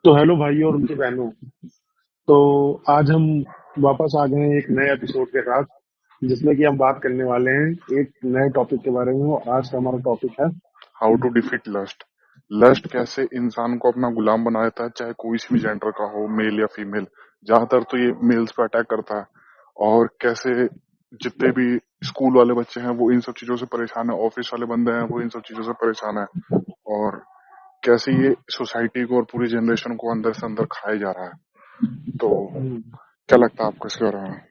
तो हेलो भाई और उनकी बहनों। तो आज हम वापस आ गए हैं एक नए एपिसोड के साथ, जिसमें कि हम बात करने वाले हैं एक नए टॉपिक के बारे में। और आज का हमारा टॉपिक है। How to defeat lust. Lust कैसे इंसान को अपना गुलाम बना देता है, चाहे कोई सी भी जेंडर का हो, मेल या फीमेल। ज्यादातर तो ये मेल्स पे अटैक करता है। और कैसे जितने भी स्कूल वाले बच्चे हैं वो इन सब चीजों से परेशान है, ऑफिस वाले बंदे हैं वो इन सब चीजों से परेशान है। और कैसे ये सोसाइटी को और पूरी जनरेशन को अंदर से अंदर खाया जा रहा है। तो क्या लगता है आपको इसके बारे में?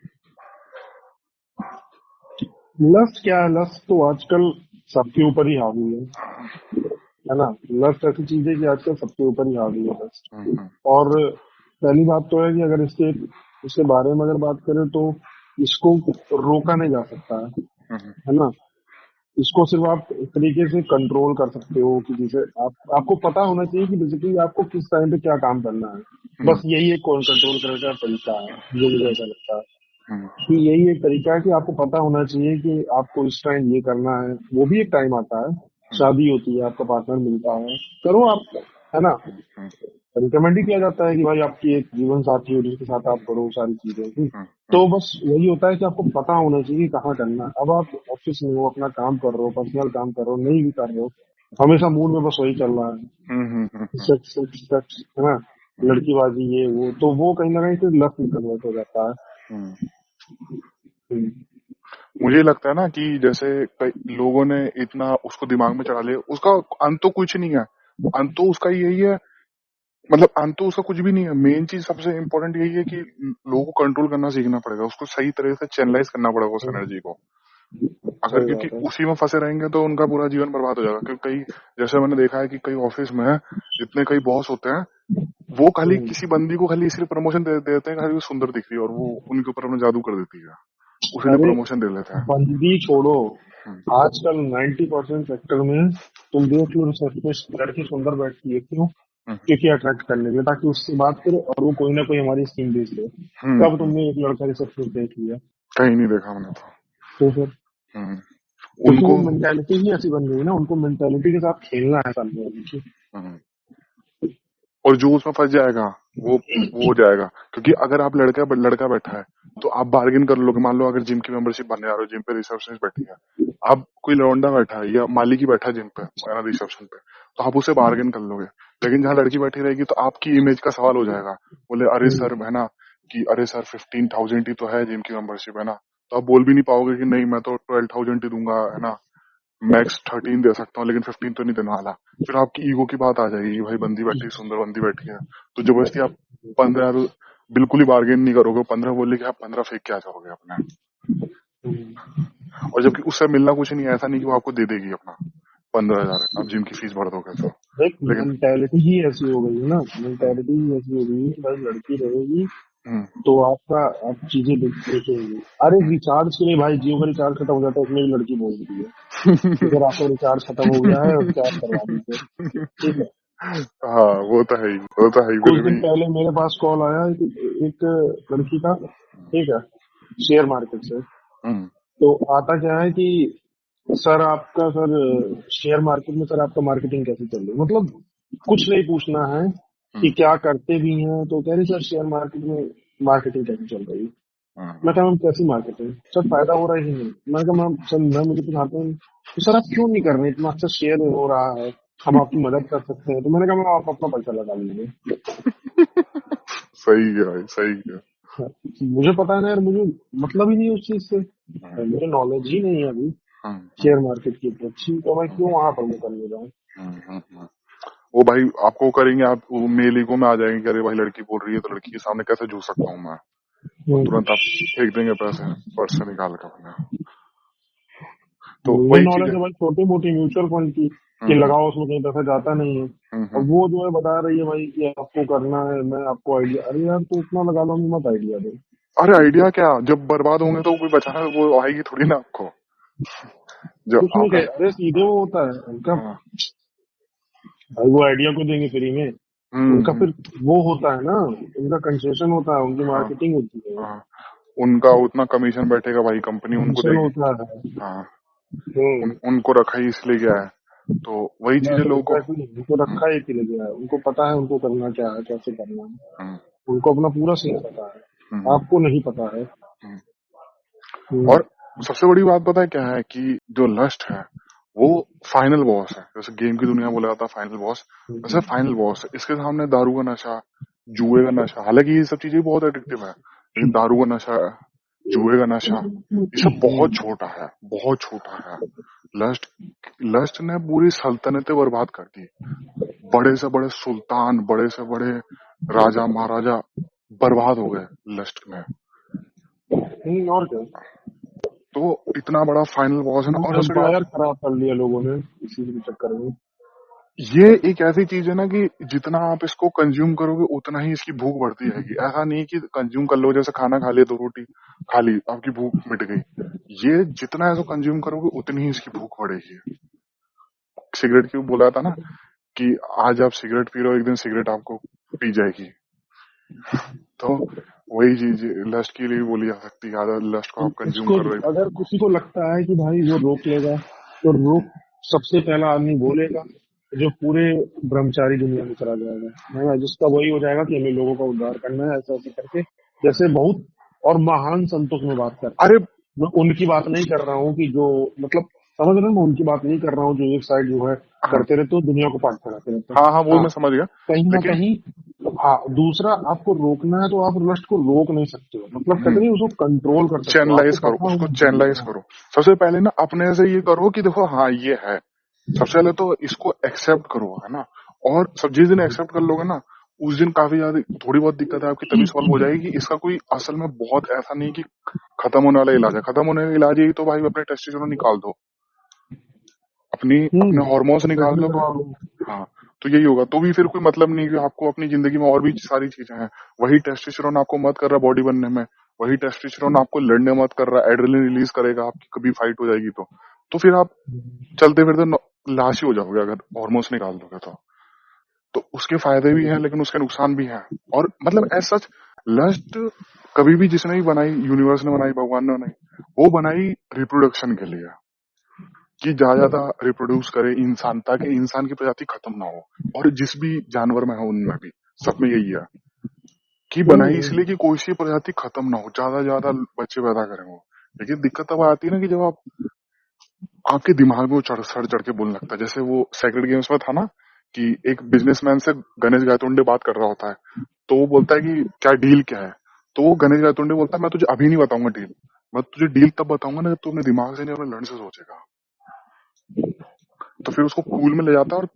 लस्ट क्या है? लस्ट तो आजकल सबके ऊपर ही हावी है ना। लस्ट ऐसी चीज है कि आजकल सबके ऊपर ही हावी है लस्ट। हम्म, और पहली बात तो है कि अगर इसके बारे में अगर बात करें तो इसको रोका नहीं जा सकता हम्म, है ना। इसको सिर्फ आप एक तरीके से कंट्रोल कर सकते हो कि जैसे आपको पता होना चाहिए कि बेसिकली आपको किस टाइम पे क्या काम करना है। हम्म, बस यही एक कंट्रोल करने का तरीका है जो मुझे ऐसा लगता है हम्म, कि यही एक तरीका है कि आपको पता होना चाहिए कि आपको इस टाइम ये करना है। वो भी एक टाइम आता है, हम्म, शादी होती है, आपका पार्टनर मिलता है, करो आप, है ना। हम्म, रिकमेंड ही किया जाता है कि भाई आपकी एक जीवन साथी हो जिसके साथ आप करो सारी चीजें, ठीक। हम्म, तो बस यही होता है कि आपको पता होना चाहिए कि कहाँ करना है। अब आप ऑफिस में हो, अपना काम कर रहे हो, पर्सनल काम कर रहे हो, नहीं भी कर रहे हो, हमेशा मूड में बस वही चल रहा हम्म, हम्म, हम्म, है, सेक्स सेक्स सेक्स, है ना। लड़कीबाजी ये वो, तो वो कहीं ना कहीं फिर लत में कन्वर्ट हो जाता है। हम्म। हम्म, मुझे लगता है ना कि जैसे कई लोगों ने इतना उसको दिमाग में चढ़ा लिया, उसका अंत तो कुछ नहीं है। अंत तो उसका यही है, मतलब अंत तो उसका कुछ भी नहीं है। मेन चीज सबसे इम्पोर्टेंट यही है कि लोगों को कंट्रोल करना सीखना पड़ेगा, उसको सही तरह से चैनलाइज करना पड़ेगा उस हम्म, एनर्जी को। अगर सही क्योंकि बात है। उसी में फंसे रहेंगे तो उनका पूरा जीवन बर्बाद हो जाएगा। क्योंकि कई, जैसे मैंने देखा है कि कई ऑफिस में जितने कई बॉस होते हैं, वो खाली हम्म, किसी बंदी को खाली इसलिए प्रमोशन दे देते हैं, खाली वो सुंदर दिख रही है और वो उनके ऊपर अपना जादू कर देती है, उसी लिए अरे प्रमोशन दे लेते हैं। बंदी छोड़ो, हम्म, आजकल 90% सेक्टर में तुम देख लो, रिसर्च में लड़की सुंदर बैठती है, क्यों? हम्म, क्योंकि अट्रैक्ट करने के लिए, ताकि उससे बात करो और वो कोई ना कोई हमारी स्कीम बेच दे। हम्म, कब तुमने एक लड़का रिसर्च में देख लिया? कहीं नहीं देखा मैंने तो। तो फिर हम्म, क्योंकि वो उनको। मेंटेलिटी ही ऐसी बन गई ना, उनको मेंटेलिटी के साथ खेलना है सामने वाले की। हम्म, और जो उसमें फंस जाएगा वो हो जाएगा। क्योंकि अगर आप लड़का लड़का बैठा है तो आप बार्गेन कर लोगे। मान लो अगर जिम की मेंबरशिप बनने जा रहे हो, जिम पे रिसेप्शनिस्ट बैठी है, अब कोई लौंडा बैठा है या मालिक ही बैठा है जिम पे रिसेप्शन पे, तो आप उससे बार्गेन कर लोगे। लेकिन जहाँ लड़की बैठी रहेगी तो आपकी इमेज का सवाल हो जाएगा। बोले अरे हम्म, सर, है ना, कि अरे सर 15,000 ही तो है जिम की मेंबरशिप, है ना। तो आप बोल भी नहीं पाओगे कि नहीं मैं तो 12,000 ही दूंगा, है ना, मैक्स 13 दे सकता हूँ लेकिन 15 तो नहीं देने वाला। फिर आपकी ईगो की बात आ जाएगी कि भाई बंदी बैठी है, सुंदर बंदी बैठी है, तो जबरदस्ती आप 15 बिल्कुल ही बार्गेन नहीं करोगे। 15 बोले कि आप 15 फेंक के आ जाओगे अपने। हम्म। और जबकि उससे मिलना कुछ नहीं है, ऐसा नहीं कि वो आपको दे देगी अपना 15,000 आप जिम की फीस भर दोगे तो। देख, लेकिन मेंटेलिटी ही ऐसी हो गई है ना, हम्म, मेंटेलिटी ही ऐसी हो गई है कि भाई लड़की रहेगी हम्म, तो आप चीजें देखेंगे। अरे रिचार्ज के लिए भाई, जियो का रिचार्ज खत्म हो जाता है, उसमें भी लड़की बोल रही है कि सर आपका रिचार्ज खत्म हो गया है, रिचार्ज करवा दीजिए, ठीक है। हाँ वो तो है ही, वो तो है ही, कुछ फिर दिन भी। पहले मेरे पास कॉल आया एक लड़की का, ठीक है, शेयर मार्केट से। हम्म, तो आता क्या है कि सर आपका, सर शेयर मार्केट में सर आपका मार्केटिंग कैसे चल रही है, मतलब कुछ नहीं पूछना है कि हम्म, क्या करते भी हैं। तो कह रही सर शेयर मार्केट में मार्केटिंग कैसे चल रही है। मैं कहा मैम कैसी मार्केटिंग, सर फायदा हो रहा है कि नहीं। मैंने कहा मैम सर मैं मुझे कुछ आता नहीं। तो सर आप क्यों नहीं कर रहे, इतना अच्छा शेयर हो रहा है, हम आपकी मदद कर सकते हैं। तो मैंने कहा मैम आप अपना पैसा लगा लीजिए। सही है भाई, सही है। मुझे पता है ना यार, मुझे मतलब ही नहीं उस चीज से, हम्म, मुझे नॉलेज ही नहीं है अभी हम्म, शेयर मार्केट की अच्छी, तो मैं हम्म, क्यों वहां पर मैं करने जाऊँ। वो भाई आपको करेंगे, आप मेल ईगो में आ जाएंगे कि अरे भाई लड़की बोल रही है तो लड़की के सामने कैसे झूठ सकता हूँ मैं। और हम्म। तुरंत आप फेंक देंगे पैसे पर्स से निकाल कर अपने। तो मुझे वही चीज नॉलेज है। है भाई छोटी मोटी म्यूचुअल फंड की, कि हम्म, लगाओ उसमें कहीं पैसा जाता नहीं है। हम्म, और वो जो है बता रही है भाई कि आपको करना है, मैं आपको आइडिया, अरे यार तो उतना लगा लो, मत आइडिया दे। अरे आइडिया क्या, जब बर्बाद होंगे तो कोई बचाना वो आएगी थोड़ी ना आपको। जब कुछ नहीं आपका। कहे, अरे सीधे वो होता है उनका हाँ, भाई, वो आइडिया को देंगे फ्री में, उनका हम्म, फिर वो होता है ना, उनका कंसेशन होता है, उनकी हाँ, मार्केटिंग होती है, हाँ, उनका उतना कमीशन बैठेगा भाई, कंपनी उनको कमीशन देगी। होता है। हाँ, हम्म। उनको रखा ही इसलिए गया है। तो वही चीजें बस लोगों को। एग्जैक्टली, उनको हम्म, रखा एक ही लगे है, उनको पता है उनको करना क्या है, कैसे करना है, हम्म, उनको अपना पूरा सीन पता है, हम्म, आपको नहीं पता है। हम्म। हम्म, और सबसे बड़ी बात पता है क्या है कि जो लस्ट है वो फाइनल बॉस है। जैसे गेम की दुनिया बोला जाता है फाइनल बॉस, वैसे हम्म, फाइनल बॉस है। इसके सामने दारू का नशा, जुए का नशा, हालांकि ये सब चीजें बहुत एडिक्टिव है, लेकिन दारू का नशा, जुए का नशा, ये सब बहुत छोटा है, बहुत छोटा है। लस्ट लस्ट ने पूरी सल्तनतें बर्बाद कर दी। बड़े से बड़े सुल्तान, बड़े से बड़े राजा महाराजा बर्बाद हो गए लस्ट में। और क्या, तो इतना बड़ा फाइनल बॉस है ना। और सबसे बड़ी बात, एम्पायर खराब कर लिया लोगों ने इसी के चक्कर में। ये एक ऐसी चीज है ना कि जितना आप इसको कंज्यूम करोगे उतना ही इसकी भूख बढ़ती रहेगी। ऐसा नहीं कि कंज्यूम कर लो, जैसे खाना खा लिया, 2 रोटी खा ली, आपकी भूख मिट गई। ये जितना इसको कंज्यूम करोगे उतनी ही इसकी भूख बढ़ेगी। सिगरेट की बोला था ना कि आज आप सिगरेट पी रहे हो, एक दिन सिगरेट आपको पी जाएगी। तो वही चीज लस्ट के लिए भी बोली जा सकती है। ज्यादा लस्ट को आप कंज्यूम इसको कर रहे हो। अगर किसी को लगता है कि भाई वो रोक लेगा, तो रोक सबसे पहला आदमी बोलेगा जो पूरे ब्रह्मचारी दुनिया में चला जाएगा, है ना, जिसका वही हो जाएगा कि हमें लोगों का उद्धार करना है, ऐसा ऐसे करके। जैसे बहुत और महान संतों की मैं बात करता हूँ, अरे मैं उनकी बात नहीं कर रहा हूँ कि जो, मतलब समझ रहे हो, मैं उनकी बात नहीं कर रहा हूँ जो एक साइड जो है हाँ, करते रहते हो, दुनिया को पाट पढ़ाते रहते हैं। हाँ, हाँ, वो हाँ, मैं समझ गया। कहीं ना लेकिन कहीं। हाँ, दूसरा, आपको रोकना है तो आप लस्ट को रोक नहीं सकते हो, मतलब कहते हम्म, नहीं, उसको कंट्रोल कर सकते हो, चैनलाइज आपको करो पता है उसको, वो चैनलाइज बोलेगा। करो। सबसे पहले ना अपने से ये करो कि देखो हाँ ये है। सबसे पहले तो इसको एक्सेप्ट करो, है ना। और सब जिस दिन एक्सेप्ट कर लोगे ना, उस दिन काफी ज्यादा थोड़ी बहुत दिक्कत है आपकी तभी सॉल्व हो जाएगी। कि इसका कोई असल में बहुत ऐसा नहीं कि खत्म होने वाला इलाज है। खत्म होने का इलाज यही तो भाई अपने टेस्टिस्टेरोन निकाल दो, अपनी अपने हार्मोन्स निकाल डेफिनेटली लो। निकालो। हाँ, तो यही होगा। तो भी फिर कोई मतलब नहीं कि आपको अपनी जिंदगी में और भी सारी चीजें हैं। वही टेस्टोस्टेरोन आपको मत कर रहा बॉडी बनने में, वही टेस्टोस्टेरोन आपको लड़ने मत कर रहा, एड्रेनलिन रिलीज करेगा आपकी कभी फाइट हो जाएगी तो फिर आप चलते फिरते लाश ही हो जाओगे अगर हार्मोन्स निकाल दोगे तो उसके फायदे भी हैं लेकिन उसके नुकसान भी हैं। और मतलब एज सच लस्ट कभी भी जिसने भी बनाई, यूनिवर्स ने बनाई, भगवान ने बनाई, वो बनाई रिप्रोडक्शन के लिए, कि ज्यादा रिप्रोड्यूस करे इंसान, ताकि इंसान की प्रजाति खत्म ना हो। और जिस भी जानवर में है उनमें भी, सब में यही है कि बनाई इसलिए कि कोई सी प्रजाति खत्म ना हो, ज्यादा ज्यादा बच्चे पैदा करें वो। लेकिन दिक्कत तब आती है ना कि जब आप आपके दिमाग में वो सर चढ़ के बोलने लगता है। जैसे वो सेक्रेड गेम्स में था ना कि एक बिजनेसमैन से गणेश गायतोंडे बात कर रहा होता है, तो वो बोलता है कि क्या डील क्या है। तो वो गणेश गायतोंडे बोलता है मैं तुझे अभी नहीं बताऊंगा डील, मैं तुझे डील तब बताऊंगा ना जब तू अपने दिमाग से नहीं अपने लर्न से सोचेगा। तो फिर उसको पूल में ले जाता है और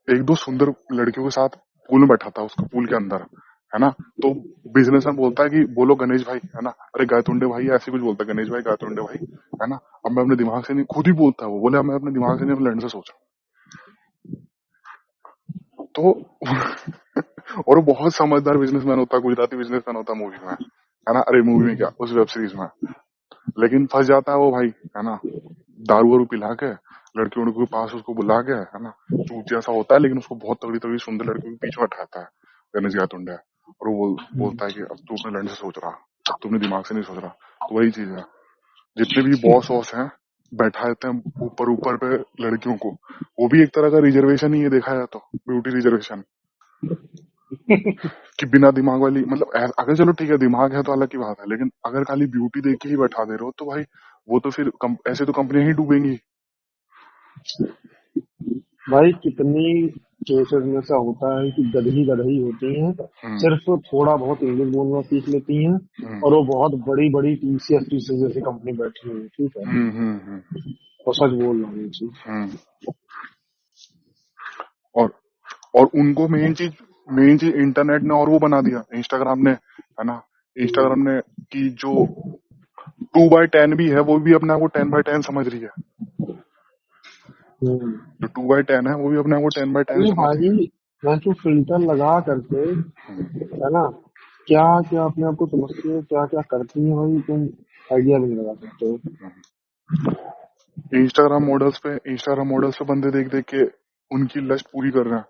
एक दो सुंदर लड़कियों के साथ पूल में बैठा था, उसका पूल के अंदर, है ना। तो बिजनेसमैन बोलता है कि बोलो गणेश भाई, है ना, अरे गायतुंडे भाई, ऐसे कुछ बोलता है गणेश भाई, गायतुंडे भाई, है ना। अब मैं अपने दिमाग से नहीं, खुद ही बोलता है वो, बोले अब मैं अपने दिमाग से नहीं अपने लड़ने से सोचा। तो और वो बहुत समझदार बिजनेसमैन होता है, गुजराती बिजनेसमैन होता है मूवी में, है ना। अरे मूवी में क्या, उस वेब सीरीज में। लेकिन फंस जाता है वो भाई, है ना, दारू वारू पिला के लड़कियों के पास उसको बुला के, है ना। चूत जैसा होता है लेकिन उसको बहुत तगड़ी तगड़ी सुंदर लड़कियों के पीछे बैठाता है गणेश गातुंडे। और वो बोलता है कि अब तू अपने लड़ने से सोच रहा, अब तू अपने दिमाग से नहीं सोच रहा। तो वही चीज है, जितने भी बॉस वॉस हैं बैठा देते हैं ऊपर ऊपर पे लड़कियों को। वो भी एक तरह का रिजर्वेशन ही है देखा जाए तो, ब्यूटी रिजर्वेशन। कि बिना दिमाग वाली, मतलब अगर चलो ठीक है दिमाग है तो अलग की बात है, लेकिन अगर खाली ब्यूटी देख के ही बैठा दे रहे हो तो भाई वो तो फिर ऐसे तो कंपनियां ही डूबेंगी। भाई कितनी केसेस में ऐसा होता है कि गधही गधही होती हैं, हम्म, सिर्फ थोड़ा बहुत इंग्लिश बोलना सीख लेती हैं, हम्म, और वो बहुत बड़ी बड़ी टीसीएस टीसीएस जैसी कंपनी बैठी हुई है, ठीक है, हम्म, हम्म, हम्म, और सच बोल रहा हूँ ये चीज। हम्म। और और उनको मेन चीज इंटरनेट ने और वो बना दिया, इंस्टाग्राम ने, है ना। इंस्टाग्राम ने कि जो 2x10 भी है वो भी अपने आप को 10x10 समझ रही है। हम्म। जो 2x10 है वो भी अपने आप को 10x10 अरे समझ रही है। भाई, मैं जो फिल्टर लगा करके, हम्म, है ना, क्या क्या अपने आप को समझती है, क्या क्या करती है भाई, तुम आइडिया भी नहीं लगा सकते हो। इंस्टाग्राम मॉडल्स पे बंदे देख देख के उनकी लस्ट पूरी कर रहे हैं।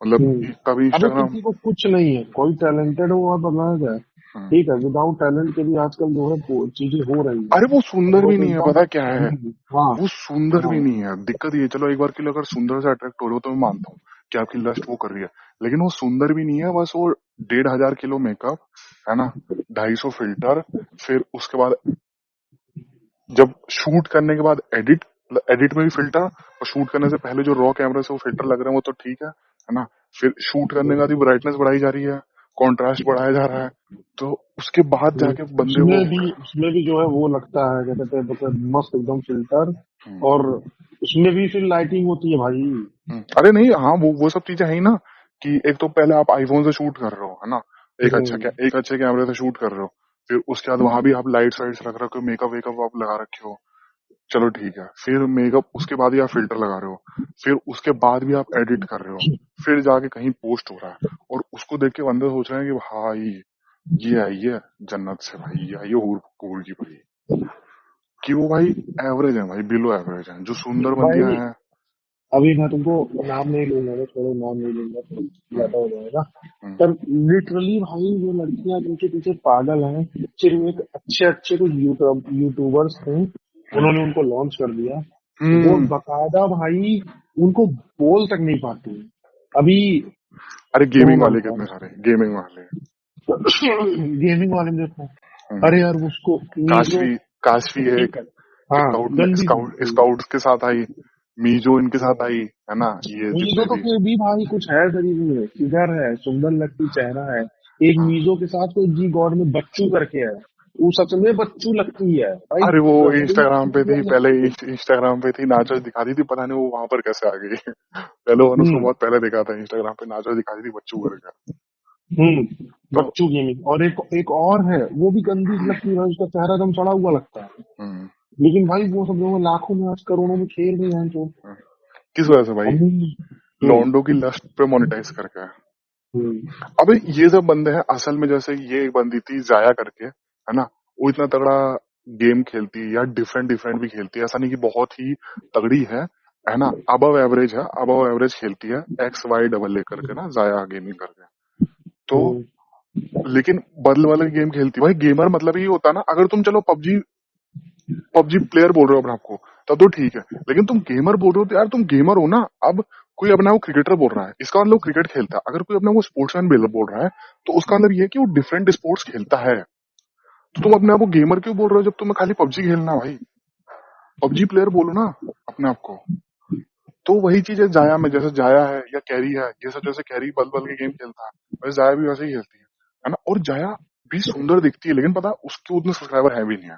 मतलब हम्म। कभी अबे इंस्टाग्राम, किसी को कुछ नहीं है, कोई टैलेंटेड हो आप अलग है, ठीक है, विदाउट टैलेंट के भी आजकल जो है चीजें हो रही अरे वो हैं, सुंदर वो भी तो नहीं है, एकदम। पता क्या है, हाँ वो सुंदर हाँ। भी नहीं है। दिक्कत ये, चलो एक बार के लिए अगर सुंदर से अट्रैक्ट हो रहे हो तो मैं मानता हूँ कि आपकी लस्ट वो कर रही है, लेकिन वो सुंदर भी नहीं है, बस वो 1,500 किलो मेकअप, है ना, 250 फिल्टर, फिर उसके बाद जब शूट करने के बाद एडिट, एडिट में भी फिल्टर, और शूट करने से पहले जो रॉ कैमरा से वो फिल्टर लग रहे हैं वो तो ठीक है ना, फिर शूट करने के बाद ब्राइटनेस बढ़ाई जा रही है, कॉन्ट्रास्ट बढ़ाया जा रहा है, तो उसके बाद जाके बंदे वो। उसमें भी जो है वो लगता है, क्या कहते हैं, मतलब मस्त एकदम फिल्टर। हम्म, और उसमें भी फिर लाइटिंग होती है भाई। अरे नहीं, हाँ वो सब चीजें है ही ना, कि एक तो पहले आप आईफोन से शूट कर रहे हो, है ना, हम्म, एक अच्छे कैमरे से शूट कर रहे हो, फिर उसके बाद वहां भी आप लाइट्स वाइट्स रख रखे हो, मेकअप वेकअप आप लगा रखे हो, चलो ठीक है, फिर मेकअप उसके बाद ही आप फिल्टर लगा रहे हो, फिर उसके बाद भी आप एडिट कर रहे हो, फिर जाके कहीं पोस्ट हो रहा है, और उसको देख के बंदे सोच रहे हैं कि भाई ये आई है जन्नत से, भाई ये आई है हूर हूर की भाई, कि वो भाई एवरेज है, भाई बिलो एवरेज है, जो सुंदर बंदियां भाई हैं। अभी मैं तुमको नाम नहीं लूंगा, मैं थोड़े नाम नहीं लूंगा तो हम्म, ज्यादा हो जाएगा। हम्म, पर लिटरली भाई जो लड़कियां जिनके पीछे पागल हैं, सिर्फ एक अच्छे अच्छे कुछ यूट्यूबर्स थे, हम्म, उन्होंने उनको लॉन्च कर दिया। वो हम्म। बकायदा भाई उनको बोल तक नहीं पाती। अभी अरे सुनो गेमिंग मैं वाले कितने बताऊं। सारे गेमिंग वाले। गेमिंग वाले में देखो, हम्म, अरे यार उसको मीजो, काशवी, काशवी है ठीक एक, है, हाँ स्काउट में गंदी स्काउट लगती स्काउट्स के साथ आई, मीजो इनके साथ है। आई, है ना, ये मीजो जितने तो भी। फिर भी भाई कुछ है शरीर में, फिगर है, सुंदर लगती चेहरा है। एक हाँ, मीजो के साथ कोई जी गॉड में बच्चू करके है, वो सच में बच्चू लगती है भाई। अरे वो बड़ी इंस्टाग्राम पे थी खूबसूरत पहले, लगती है। इंस्टाग्राम पे थी, नाचो दिखाती थी, पता नहीं वो वहां पर कैसे आ गई। पहले मैंने उसको हम्म बहुत पहले देखा था इंस्टाग्राम पे, नाचो दिखाती थी बच्चू करके। तो बच्चू गेमिंग, और एक एक और है, वो भी गंदी लगती है भाई, उसका चेहरा एकदम सड़ा हुआ लगता है। हम्म, लेकिन भाई वो सब लोग लाखों में, आज करोड़ों में खेल रहे हैं जो। हम्म। किस वजह से भाई? अभी लॉन्डो की लस्ट पे मोनेटाइज करके। हम्म अबे ये सब बंदे हैं असल में, जैसे ये एक बंदी थी जाया करके, है ना, वो इतना तगड़ा गेम खेलती है, या डिफरेंट डिफरेंट भी खेलती है, ऐसा नहीं कि बहुत ही तगड़ी है ना, अबव एवरेज है, अबव एवरेज खेलती है, एक्स वाई डबल ए करके ना, जाया गेमिंग करके। तो हम्म लेकिन बदल वाले गेम खेलती है भाई, गेमर मतलब ये होता है ना, अगर तुम चलो पबजी पबजी प्लेयर बोल रहे हो अपने आपको, तब तो ठीक है, लेकिन तुम गेमर बोल रहे हो तो यार तुम गेमर हो ना। अब कोई अपने आप को क्रिकेटर बोल रहा है, इसका मतलब वो क्रिकेट खेलता है, अगर कोई अपने को स्पोर्ट्समैन बोल रहा है, तो उसका मतलब ये है कि वो डिफरेंट स्पोर्ट्स खेलता है। तो तुम अपने आप को गेमर क्यों बोल रहे हो जब तुम्हें खाली पबजी खेलना? भाई पबजी प्लेयर बोलो ना अपने आप को। तो वही चीज है जाया में, जैसे जाया है या कैरी है, ये सब जैसे कैरी बल बल के गेम खेलता है, वैसे जाया भी वैसे ही खेलती है ना, और जाया भी सुंदर दिखती है, लेकिन पता है, उसके उतने सब्सक्राइबर है भी नहीं है,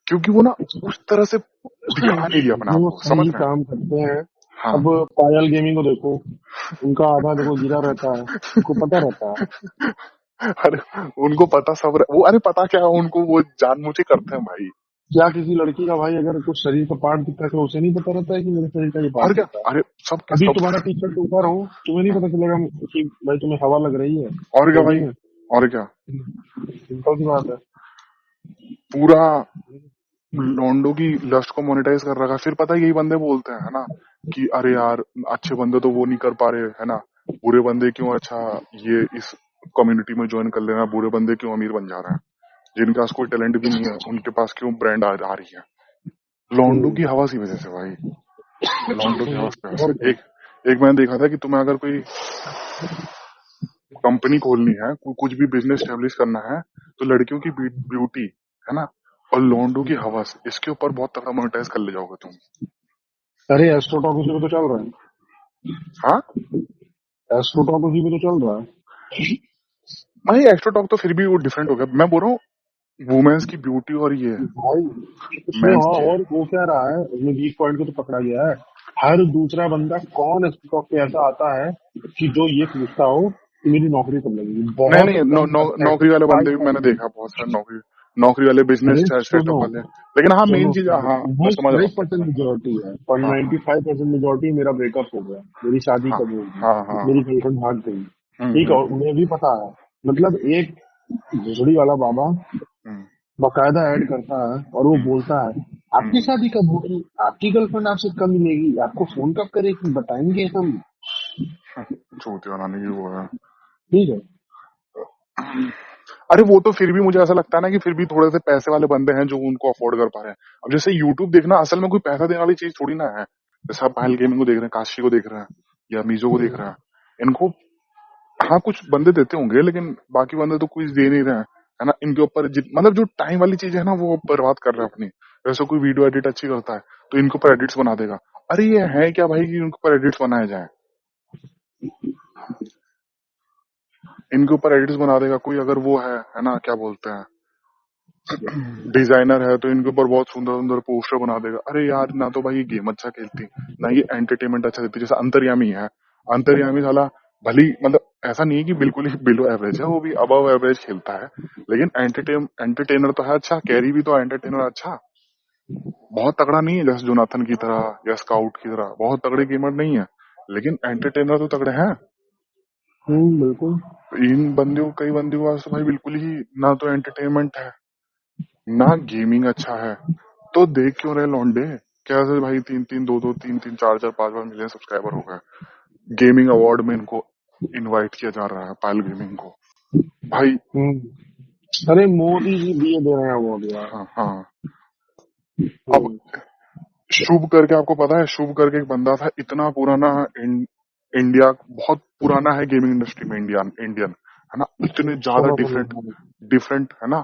क्योंकि वो ना उस तरह से दिखा नहीं रही अपने आप वो को, समझ सही रहे हैं? काम करते हैं। हाँ। अब पायल गेमिंग को देखो, उनका आधा देखो गिरा रहता है, उनको पता रहता है। अरे उनको पता वो, अरे पता क्या है उनको, वो जानबूझ के करते हैं भाई। क्या किसी लड़की का भाई अगर कुछ शरीर का पार्ट दिखता है तो उसे नहीं पता रहता है कि मेरे शरीर का ये पार्ट और क्या, दिखता है? अरे सब के अभी सब। तुम्हारा टी शर्ट ऊपर हो, तुम्हें नहीं पता चलेगा कि भाई तुम्हें हवा लग रही है और क्या बॉडी भाई, में? और क्या, सिंपल सी बात है। पूरा लॉन्डो की लस्ट को मोनेटाइज कर रखा है। फिर पता है यही बंदे बोलते हैं, है ना, कि अरे यार अच्छे बंदे तो वो नहीं कर पा रहे, है ना, बुरे बंदे क्यों, अच्छा ये इस कम्युनिटी में ज्वाइन कर लेना, बुरे बंदे क्यों अमीर बन जा रहे हैं, जिनके पास कोई टैलेंट भी नहीं है उनके पास क्यों ब्रांड आ रही है। लॉन्डो की हवा की वजह से भाई, लॉन्डो की हवा की वजह और से। एक एक मैंने देखा था कि तुम्हें अगर कोई कंपनी खोलनी है, कुछ भी बिजनेस स्टेब्लिश करना है, तो लड़कियों की ब्यूटी, है ना, और लॉन्डो की हवस, इसके ऊपर बहुत तगड़ा मोनेटाइज कर ले जाओगे तुम। अरे एस्ट्रोटॉक उसी पे तो चल रहा है। हाँ एस्ट्रोटॉक उसी पे तो चल रहा है भाई, एक्स्ट्रा टॉक तो फिर भी वो डिफरेंट हो गया, मैं बोल रहा हूँ वुमेन्स की ब्यूटी और ये भाई। उसमें मेंस हाँ, की। और वो क्या रहा है, उसमें वीक पॉइंट को तो पकड़ा गया है। हर दूसरा बंदा कौन एस्ट्रोटॉक पे ऐसा आता है कि जो ये पूछता हो कि मेरी नौकरी कब लगेगी? नहीं बहुत नहीं, कम परसेंट, नौकरी वाले बंदे भी मैंने देखा, बहुत सारे 5%। नौकरी नौकरी वाले बिजनेस अरे सेटअप सुनो, वाले। लेकिन हाँ मेन सुनो चीज, सुनो, हाँ मैं वो समझ रहा हूँ। 1% मेजोरिटी है, पर हाँ हाँ 95% मेजोरिटी मेरा ब्रेकअप हो गया, मेरी शादी हाँ कब होगी, हाँ हाँ मेरी हाँ। गर्लफ्रेंड भाग गई। ठीक है, और हम्म। उन्हें भी पता है। मतलब एक भुसड़ी वाला बाबा हम्म, बकायदा ऐड करता है और वो हम्म, बोलता है, आपकी हम्म, शादी कब होगी, आपकी गर्लफ्रेंड आपसे कब मिलेगी, आपको फोन कब करेगी, बताएंगे हम। चूतिया बनाने की वो है। ठीक है। अरे वो तो फिर भी मुझे ऐसा लगता है ना कि फिर भी थोड़े से पैसे वाले बंदे हैं जो उनको अफोर्ड कर पा रहे हैं। अब जैसे यूट्यूब देखना असल में कोई पैसा देने वाली चीज थोड़ी ना है। जैसे आप पायल गेमिंग को देख रहे हैं, काशी को देख रहे हैं या मीजो को देख रहे हैं, इनको हाँ कुछ बंदे देते होंगे लेकिन बाकी बंदे तो कुछ दे नहीं रहे हैं, है ना। इनके ऊपर मतलब जो टाइम वाली चीज है ना वो बर्बाद कर रहे हैं अपनी। जैसे कोई वीडियो एडिट अच्छी करता है तो इनके ऊपर एडिट्स बना देगा। अरे ये है क्या भाई कि इनके ऊपर एडिट्स बनाए जाए? इनके ऊपर एडिट्स बना देगा कोई, अगर वो है ना, क्या बोलते हैं, डिजाइनर है, तो इनके ऊपर बहुत सुंदर सुंदर पोस्टर बना देगा। अरे यार ना तो भाई ये गेम अच्छा खेलती, ना ये एंटरटेनमेंट अच्छा देती। जैसे अंतर्यामी है, अंतर्यामी साला भली मतलब ऐसा नहीं है कि बिल्कुल ही बिलो एवरेज है, वो भी अबव एवरेज खेलता है, लेकिन एंटरटेनर तो है अच्छा, कैरी भी तो एंटरटेनर अच्छा, बहुत तगड़ा नहीं है जैसे जोनाथन की तरह या स्काउट की तरह, बहुत तगड़े गेमर नहीं है, लेकिन एंटरटेनर तो तगड़े हैं। बिल्कुल। इन बंदियों कई बंदियों के पास तो भाई बिल्कुल ही ना तो एंटरटेनमेंट है ना गेमिंग अच्छा है, तो देख क्यों रहे लौंडे? कैसे भाई तीन तीन दो दो तीन तीन चार चार पांच पांच मिलियन सब्सक्राइबर हो गए, गेमिंग अवार्ड में इनको इनवाइट किया जा रहा है, पायल गेमिंग को भाई। अरे मोदी जी दिए दे रहे हैं अवार्ड यार। हाँ हाँ। अब हम्म, शुभ करके आपको पता है, शुभ करके एक बंदा था, इतना पुराना इंडिया बहुत पुराना है गेमिंग इंडस्ट्री में, इंडियन है ना, इतने ज्यादा बहुत डिफरेंट बढ़िया। डिफरेंट है ना,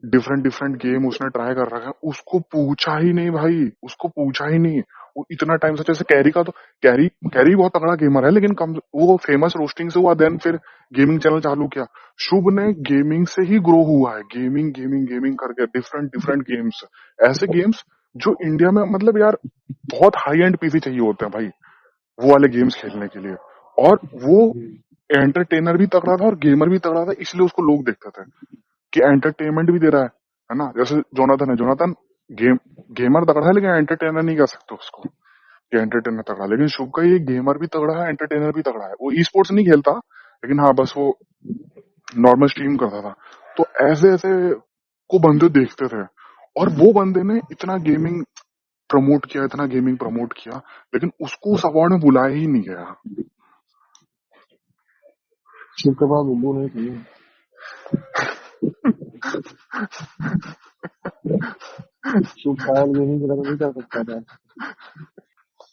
डिफरेंट डिफरेंट गेम उसने ट्राई कर रखा है, उसको पूछा ही नहीं भाई, उसको पूछा ही नहीं। वो इतना टाइम से, जैसे कैरी का तो कैरी कैरी बहुत तगड़ा गेमर है, लेकिन कम वो फेमस रोस्टिंग से हुआ, देन फिर गेमिंग चैनल चालू किया। शुभ ने गेमिंग से ही ग्रो हुआ है, गेमिंग गेमिंग गेमिंग करके डिफरेंट डिफरेंट गेम्स, ऐसे गेम्स जो इंडिया में मतलब यार बहुत हाई एंड पीसी चाहिए होते हैं भाई वो वाले गेम्स खेलने के लिए। और वो एंटरटेनर भी तगड़ा था और गेमर भी तगड़ा था, इसलिए उसको लोग देखते थे कि एंटरटेनमेंट भी दे रहा है ना। जैसे जोनाथन है, जोनाथन गेम गेमर तगड़ा है लेकिन एंटरटेनर नहीं कह सकते उसको कि एंटरटेनर तगड़ा, लेकिन शुभ का ये गेमर भी तगड़ा है, एंटरटेनर भी तगड़ा है। वो ई स्पोर्ट्स नहीं खेलता, लेकिन हाँ बस वो नॉर्मल स्ट्रीम करता था। तो ऐसे ऐसे को बंदे देखते थे, और वो बंदे ने इतना गेमिंग प्रमोट किया, इतना गेमिंग प्रमोट किया, लेकिन उसको उस अवार्ड में बुलाया ही नहीं गया। शुभ के बाद उर्दू नहीं थी। शुभ पायल गेमिंग की तरह नहीं कर सकता था।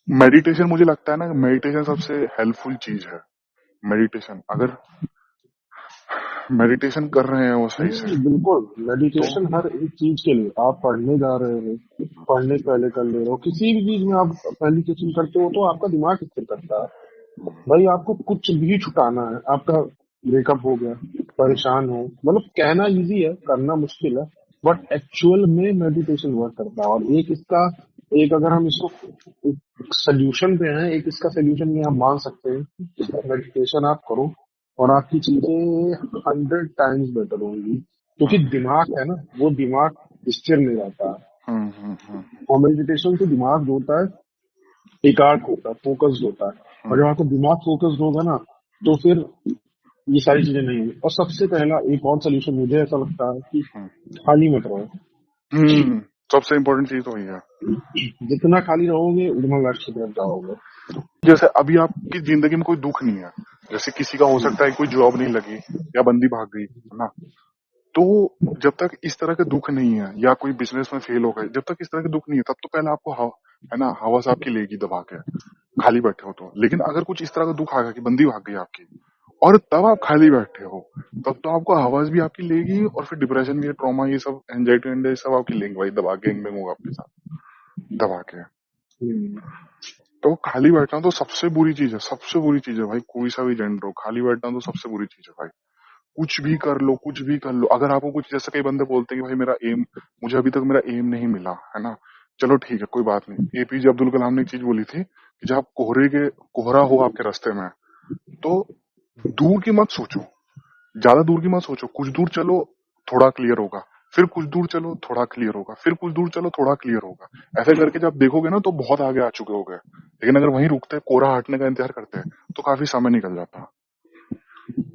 मेडिटेशन मुझे लगता है ना, मेडिटेशन सबसे हेल्पफुल चीज है। मेडिटेशन अगर मेडिटेशन कर रहे हैं वो सही से बिल्कुल। तो मेडिटेशन हर एक चीज के लिए, आप पढ़ने जा रहे हो, पढ़ने से पहले कर ले रहे हो, किसी भी चीज में आप मेडिटेशन करते हो तो आपका दिमाग स्थिर करता है। भाई आपको कुछ भी छुटाना है, आपका ब्रेकअप हो गया, परेशान हो, मतलब कहना इजी है, करना मुश्किल है, बट एक्चुअल में मेडिटेशन वर्क करता है। और एक इसका, एक अगर हम इसको सोल्यूशन पे हैं, एक इसका सोल्यूशन ये हम मान सकते हैं, मेडिटेशन आप करो और आपकी चीजें 100 टाइम्स बेटर होंगी, क्योंकि दिमाग है ना, वो दिमाग स्थिर नहीं रहता है। हम्म। और मेडिटेशन से दिमाग जो होता है एकाग्र होता है, फोकस्ड होता है। और हम्म जब आपका दिमाग फोकस्ड होगा ना, तो फिर ये सारी चीजें नहीं होंगी। और सबसे पहला एक और सोल्यूशन मुझे ऐसा लगता है कि हम्म खाली मत रहो। सबसे इम्पोर्टेंट चीज तो वही है। जितना खाली रहोगे उतना लक्ष्य की तरफ जाओगे। जैसे अभी आपकी जिंदगी में कोई दुख नहीं है, जैसे किसी का हो सकता है कोई जॉब नहीं लगी या बंदी भाग गई, है ना, तो जब तक इस तरह के दुख नहीं है या कोई बिजनेस में फेल हो गए, जब तक इस तरह के दुख नहीं है तब तो पहले आपको है ना हवस आपकी लेगी दबा के, खाली बैठे हो तो। लेकिन अगर कुछ इस तरह का दुख आ गया कि बंदी भाग गई आपकी और तब आप खाली बैठे हो, तब तो आपको हवस भी आपकी लेगी और फिर डिप्रेशन ये ट्रॉमा ये सब एंजाइटी ये सब आपकी लेंगे भाई, दबा के एंग होगा आपके साथ दबा के। हम्म, तो खाली बैठना तो सबसे बुरी चीज है, सबसे बुरी चीज है भाई, कोई सा भी जेंडर हो, खाली बैठना तो सबसे बुरी चीज है भाई। कुछ भी कर लो, कुछ भी कर लो, अगर आपको कुछ, जैसे कई बंदे बोलते हैं कि भाई मेरा एम, मुझे अभी तक मेरा एम नहीं मिला, है ना, चलो ठीक है कोई बात नहीं। एपीजे अब्दुल कलाम ने एक चीज बोली थी कि जब कोहरा हो आपके रास्ते में, तो दूर की मत सोचो, ज्यादा दूर की मत सोचो, कुछ दूर चलो थोड़ा क्लियर होगा, फिर कुछ दूर चलो थोड़ा क्लियर होगा, फिर कुछ दूर चलो थोड़ा क्लियर होगा। ऐसे करके जब देखोगे ना तो बहुत आगे आ चुके होगे। लेकिन अगर वहीं रुकते कोहरा हटने का इंतजार करते हैं तो काफी समय निकल जाता।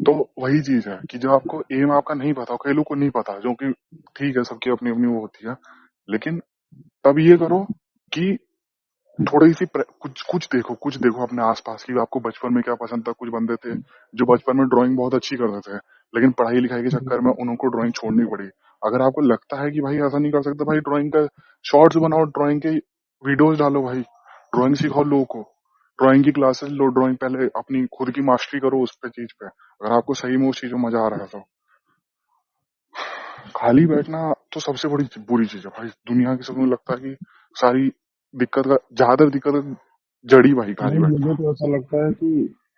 तो वही चीज है कि जब आपको एम आपका नहीं पता, कई लोग को नहीं पता, जो कि ठीक है, सबकी अपनी अपनी वो होती है, लेकिन तब ये करो कि थोड़ी सी कुछ देखो अपने आसपास की, आपको बचपन में क्या पसंद था। कुछ बंदे थे जो बचपन में ड्राइंग बहुत अच्छी करते थे, लेकिन पढ़ाई लिखाई के चक्कर में उनको ड्राइंग छोड़नी पड़ी। अगर आपको लगता है कि भाई ऐसा नहीं कर सकते, भाई ड्राइंग का शॉर्ट्स बनाओ, ड्राइंग के वीडियोस डालो, भाई ड्राइंग सिखाओ लोगों को, ड्राइंग की क्लासेस लो, ड्राइंग पहले अपनी खुद की मास्टरी करो उस पे चीज पे, अगर आपको सही में उस चीज में मजा आ रहा है तो। खाली बैठना तो सबसे बड़ी बुरी चीज है भाई दुनिया की। सबको लगता है कि सारी दिक्कत का, ज्यादातर दिक्कत जड़ी भाई खाली भाई बैठना। मुझे तो ऐसा लगता है कि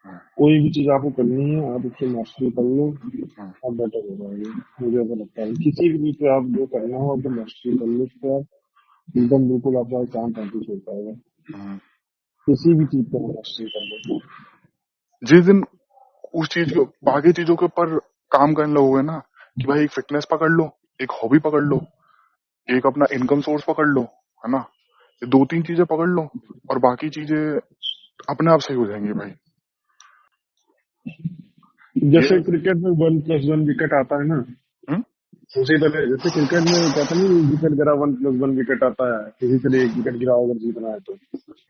हम्म, कोई भी चीज आपको करनी है आप उसकी मास्टरी कर लो, हम्म, आप बेटर हो जाएंगे। मुझे ऐसा लगता है किसी भी चीज पे आप जो करना हो आप मास्टरी कर लो, उसके बाद एकदम बिल्कुल आपका काम शांति से हो पाएगा। हम्म। किसी भी चीज पे आप मास्टरी कर लो। जिस दिन उस चीज के बाकी चीजों के ऊपर काम करने लगोगे ना, कि भाई एक फिटनेस पकड़ लो, एक हॉबी पकड़ लो, एक अपना इनकम सोर्स पकड़ लो, है ना, ये दो तीन चीजें पकड़ लो और बाकी चीजें अपने आप सही हो जाएंगी भाई। ये जैसे क्रिकेट में 1+1 विकेट आता है ना, हम्म उसी तरह जैसे क्रिकेट में कहते नहीं विकेट गिरा 1+1 विकेट आता है, किसी तरह एक विकेट गिरा अगर जीतना है तो,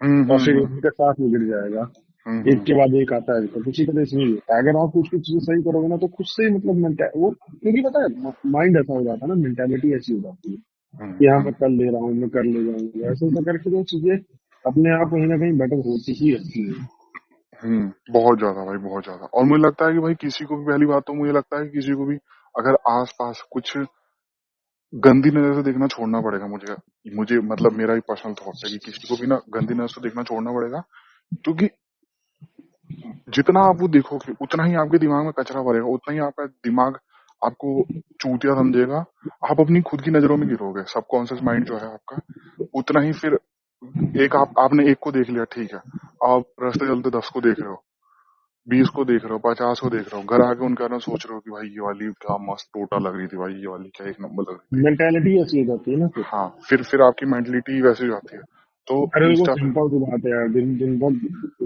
हम्म और फिर हम्म एक विकेट साथ में गिर जाएगा, हम्म एक हम्म के बाद एक आता है। तो उसी तरह इसमें भी होता है। अगर आप कुछ कुछ चीजें सही करोगे ना तो खुद से ही मतलब वो क्योंकि पता है माइंड ऐसा हो जाता है ना, मेंटेलिटी ऐसी हो जाती है हम्म कि हाँ हम्म मैं कर ले रहा हूँ, मैं कर ले जाऊंगा, ऐसे ऐसा करके जो चीजें अपने आप कहीं ना कहीं बेटर होती ही रहती है। बहुत ज्यादा भाई, बहुत ज्यादा। और मुझे लगता है कि भाई किसी को भी, पहली बात तो मुझे लगता है कि किसी को भी अगर आस पास कुछ गंदी नजर से देखना छोड़ना पड़ेगा। मुझे मुझे मतलब मेरा ही पर्सनल थॉट है कि किसी को भी ना गंदी नजर से देखना छोड़ना पड़ेगा, क्योंकि जितना आप वो देखोगे उतना ही आपके दिमाग में कचरा भरेगा, उतना ही आपका दिमाग आपको चूतिया समझेगा, आप अपनी खुद की नजरों में गिरोगे। सबकॉन्शियस माइंड जो है आपका, उतना ही फिर एक आपने एक को देख लिया, ठीक है, आप रास्ते चलते 10 को देख रहे हो, 20 को देख रहे हो, 50 को देख रहे हो, घर आके उनके बारे में सोच रहे हो कि भाई ये वाली क्या मस्त टोटा लग रही थी, भाई ये वाली क्या एक नंबर लग रही थी। मेंटेलिटी ऐसी हो जाती है ना फिर। हाँ, फिर आपकी मेंटलिटी वैसी हो जाती है। तो अरे देखो इंस्टा पे सिंपल सी बात है यार, दिन दिन भर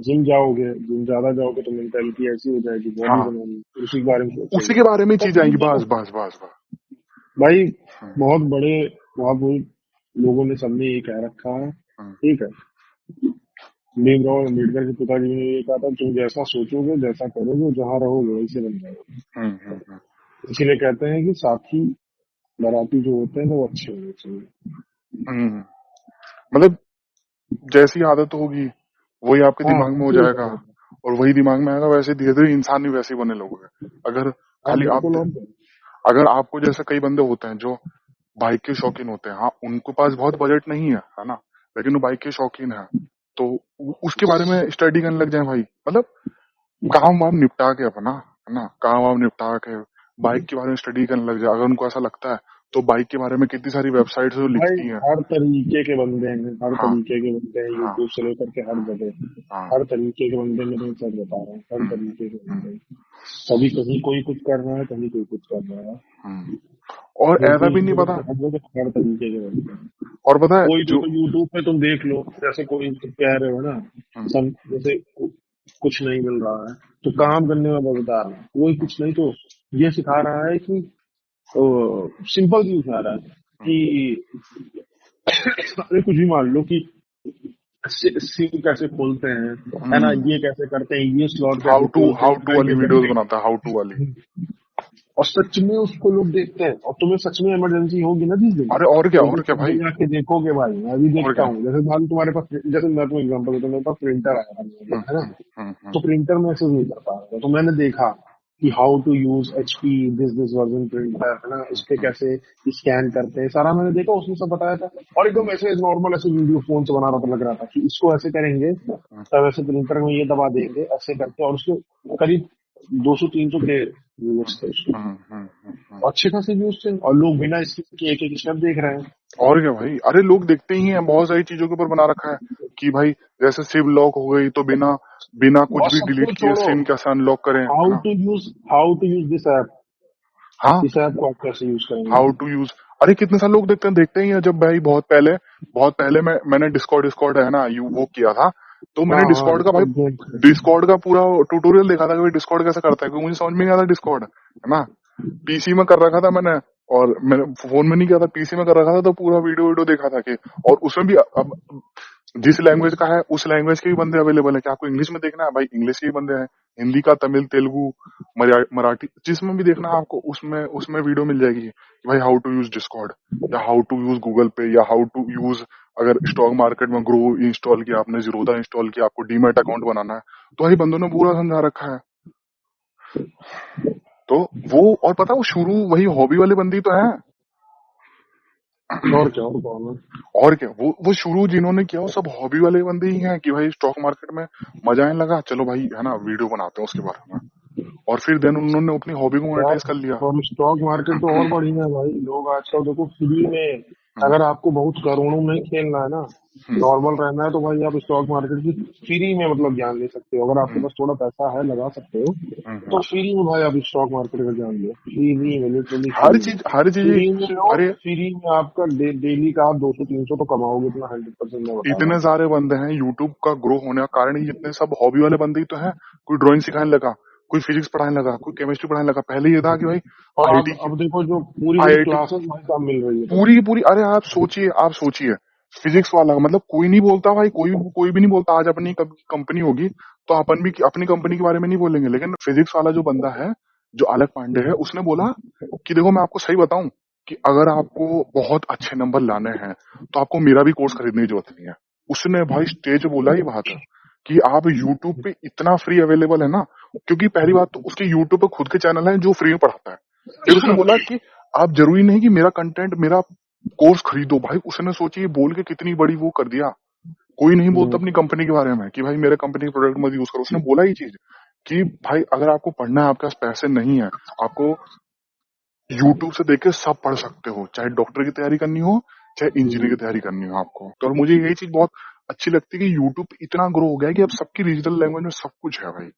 जिम जाओगे, जिम ज्यादा जाओगे तो मेंटेलिटी ऐसी हो जाएगी, बॉडी हाँ, बनानी फिर उसी के बारे में उसी सोचोगे। के बारे में चीज तब आएंगी, जिम जाओ बस बस बस बस। भाई। हम्म, बहुत बड़े बहुत लोगों ने सबने ये कह रखा है, हम्म, ठीक है। भीमराव अम्बेडकर के पिताजी ने ये कहा था तुम जैसा सोचोगे जैसा करोगे जहाँ रहोगे वैसे बन जाओगे। हम्म, हम्म, इसीलिए कहते हैं कि साथी बाराती जो होते हैं वो अच्छे होने चाहिए। हम्म। मतलब जैसी आदत होगी वही आपके हाँ दिमाग में हो ऐसे ही जाएगा, करोगे। और वही दिमाग में आएगा, वैसे धीरे धीरे इंसान भी वैसे ही बनने लगोगे। अगर हाँ खाली आप बिल्कुल और क्या। अगर आपको जैसे कई बंदे होते हैं जो बाइक के शौकीन होते हैं, हाँ उनके पास बहुत बजट नहीं है ना, लेकिन वो बाइक के शौकीन है, तो उसके बारे में स्टडी करने लग जाए भाई। मतलब काम वाम निपटा के अपना, है ना, काम वाम निपटा के बाइक के बारे में स्टडी करने लग जाए। अगर उनको ऐसा लगता है तो बाइक के बारे में कितनी सारी वेबसाइट्स जो भाई लिखती हैं। हर तरीके के बंदे हैं, हर हाँ तरीके के बंदे हैं, हाँ यूट्यूब से लेकर के हर जगह हाँ। हर तरीके के बंदे, मैं तुम्हें सच बता रहा हूँ, हर हम्म, तरीके के हम्म, बंदे। कभी कहीं कोई कुछ कर रहा है, कहीं कोई कुछ कर रहा है। हम्म। और ऐसा बिल्कुल भी एक नहीं जगह पता। से हर जगह हर तरीके के बंदे हैं। और पता है कोई जो देखो यूट्यूब पे तुम देख लो, जैसे कोई तुम कह रहे हो ना, हम्म, जैसे कुछ नहीं मिल रहा है तो हम्म, काम करने में मजेदार है, कोई कुछ नहीं तो ये सिखा रहा है कि सिंपल चीज सिखा रहा है हम्म, कि अरे कुछ भी मान लो कि सिम कैसे खोलते हैं, है ना, हम्म। ये कैसे करते हैं, ये स्लॉट कैसे खोलते हाउ हैं, टू या वाली ये वीडियोस करते बनाता है, हाउ टू वाली। हैं। और सच में उसको लोग देखते हैं, और तुम्हें सच में इमरजेंसी होगी ना जिस दिन, अरे तो और तुम क्या खुद भाई, भी जाके देखोगे। भाई मैं भी और देखता क्या। हूँ, जैसे मान लो तुम्हारे पास, जैसे मैं तुम्हें एग्जाम्पल देता हूँ, मेरे पास प्रिंटर आया था नया नया, है ना, हम्म, तो प्रिंटर में ऐसे नहीं कर पा रहा था, तो मैंने देखा कि how to use HP this version printer, है ना, इस पे हम्म, कैसे स्कैन करते हैं, सारा मैंने देखा, उसने सब बताया था। और एकदम ऐसे नॉर्मल ऐसे वीडियो फोन से बना रहा था, लग रहा था कि इसको ऐसे करेंगे तब ऐसे प्रिंटर में ये दबा देंगे ऐसे करके, और उसके करीब 200-300 के व्यूअर्स थे उसके, अच्छे खासे व्यूज थे, और लोग बिना इसके एक एक स्टेप देख रहे हैं। और क्या भाई। अरे लोग देखते ही हैं, बहुत सारी चीजों के ऊपर बना रखा है कि भाई जैसे सिम लॉक हो गई तो बिना बिना कुछ और भी सब डिलीट कुछ किए छोड़ो, सिम कैसे अनलॉक करें, है ना। How to use this app, हाँ, इस ऐप को आप कैसे यूज करेंगे। How to use. अरे कितने सारे लोग देखते ही हैं। जब भाई बहुत पहले मैंने डिस्कॉर्ड डिस्कॉर्ड है ना वो किया था, तो हाँ मैंने हाँ डिस्कॉर्ड का भाई डिस्कॉर्ड गेम। डिस्कॉर्ड का पूरा ट्यूटोरियल देखा था कि भाई डिस्कॉर्ड कैसे करता है, क्योंकि मुझे समझ में नहीं आता डिस्कॉर्ड, है ना। पीसी में कर रखा था मैंने, और मैंने फोन में नहीं किया था, पीसी में कर रखा था, तो पूरा वीडियो वीडियो देखा था कि, और उसमें भी अब जिस लैंग्वेज का है उस लैंग्वेज के भी बंदे अवेलेबल है। क्या आपको इंग्लिश में देखना है भाई, इंग्लिश के भी बंदे हैं, हिंदी का, तमिल, तेलुगु, मराठी, जिसमें भी देखना है आपको उसमें उसमें वीडियो मिल जाएगी कि भाई हाउ टू यूज डिस्कॉर्ड, या हाउ टू यूज गूगल पे, या हाउ टू यूज, अगर स्टॉक मार्केट में ग्रो इंस्टॉल किया आपने, जीरोधा इंस्टॉल किया, आपको डीमैट अकाउंट बनाना है, तो भाई बंदों ने पूरा समझा रखा है। तो वो, और पता है वो शुरू वही हॉबी वाले बंदे ही तो है। और क्या, और कौन है? और क्या, वो शुरू जिन्होंने किया वो सब हॉबी वाले बंदे ही हैं कि भाई स्टॉक मार्केट में मजा आने लगा, चलो भाई है ना वीडियो बनाते हैं उसके बारे में, और फिर देन उन्होंने अपनी हॉबी को यार, मोनेटाइज कर लिया। और स्टॉक मार्केट तो और बढ़िया है भाई। लोग आजकल देखो फ्री में, हम्म, अगर आपको बहुत करोड़ों में खेलना है ना, हम्म, नॉर्मल रहना है, तो भाई आप स्टॉक मार्केट की फ्री में मतलब ज्ञान ले सकते हो। अगर आपके हम्म, पास थोड़ा पैसा है, लगा सकते हो, हम्म। तो फ्री में भाई आप स्टॉक मार्केट का ज्ञान लो। फ्री में, लिटरली हर फ्री में। चीज, हर चीज। फ्री में लो, अरे फ्री में आपका डेली का आप 200-300 तो कमाओगे, इतना 100% मैं बता रहा इतने हूँ। सारे बंदे हैं, यूट्यूब का ग्रो होने का कारण ही इतने सब हॉबी वाले बंदे ही तो हैं। कोई ड्राइंग सिखाने लगा, कोई फिजिक्स पढ़ाने लगा, कोई केमिस्ट्री पढ़ाने लगा। पहले ये था कि भाई और आईआईटी की, अब देखो जो पूरी पूरी आईआईटी क्लासेस भाई साहब मिल रही है पूरी तुम्हें। की पूरी, अरे आप सोचिए, फिजिक्स वाला मतलब कोई नहीं बोलता भाई, कोई भी नहीं बोलता। आज अपनी कंपनी होगी तो अपन भी अपनी कंपनी के बारे में नहीं बोलेंगे, लेकिन फिजिक्स वाला जो बंदा है, जो अलग पांडे है, उसने बोला कि देखो मैं आपको सही बताऊं कि अगर आपको बहुत अच्छे नंबर लाने हैं तो आपको मेरा भी कोर्स खरीदने की जरूरत नहीं है। उसने भाई स्टेज पे बोला ही बात है कि आप यूट्यूब पे इतना फ्री अवेलेबल है ना, क्योंकि पहली बात तो उसके यूट्यूब पे खुद के चैनल है जो फ्री में पढ़ाता है। फिर उसने बोला कि आप जरूरी नहीं कि मेरा कंटेंट, मेरा कोर्स खरीदो। भाई उसने सोची, बोल के कितनी बड़ी वो कर दिया। कोई नहीं बोलता अपनी कंपनी के बारे में कि भाई मेरे कंपनी के प्रोडक्ट मत यूज करो। उसने बोला ही चीज कि भाई अगर आपको पढ़ना है, आपके पास पैसे नहीं है, आपको यूट्यूब से देख के सब पढ़ सकते हो, चाहे डॉक्टर की तैयारी करनी हो, चाहे इंजीनियर की तैयारी करनी हो आपको। तो और मुझे यही चीज बहुत अच्छी लगती है कि यूट्यूब इतना ग्रो हो गया है कि अब सबकी रीजनल लैंग्वेज में सब कुछ है भाई,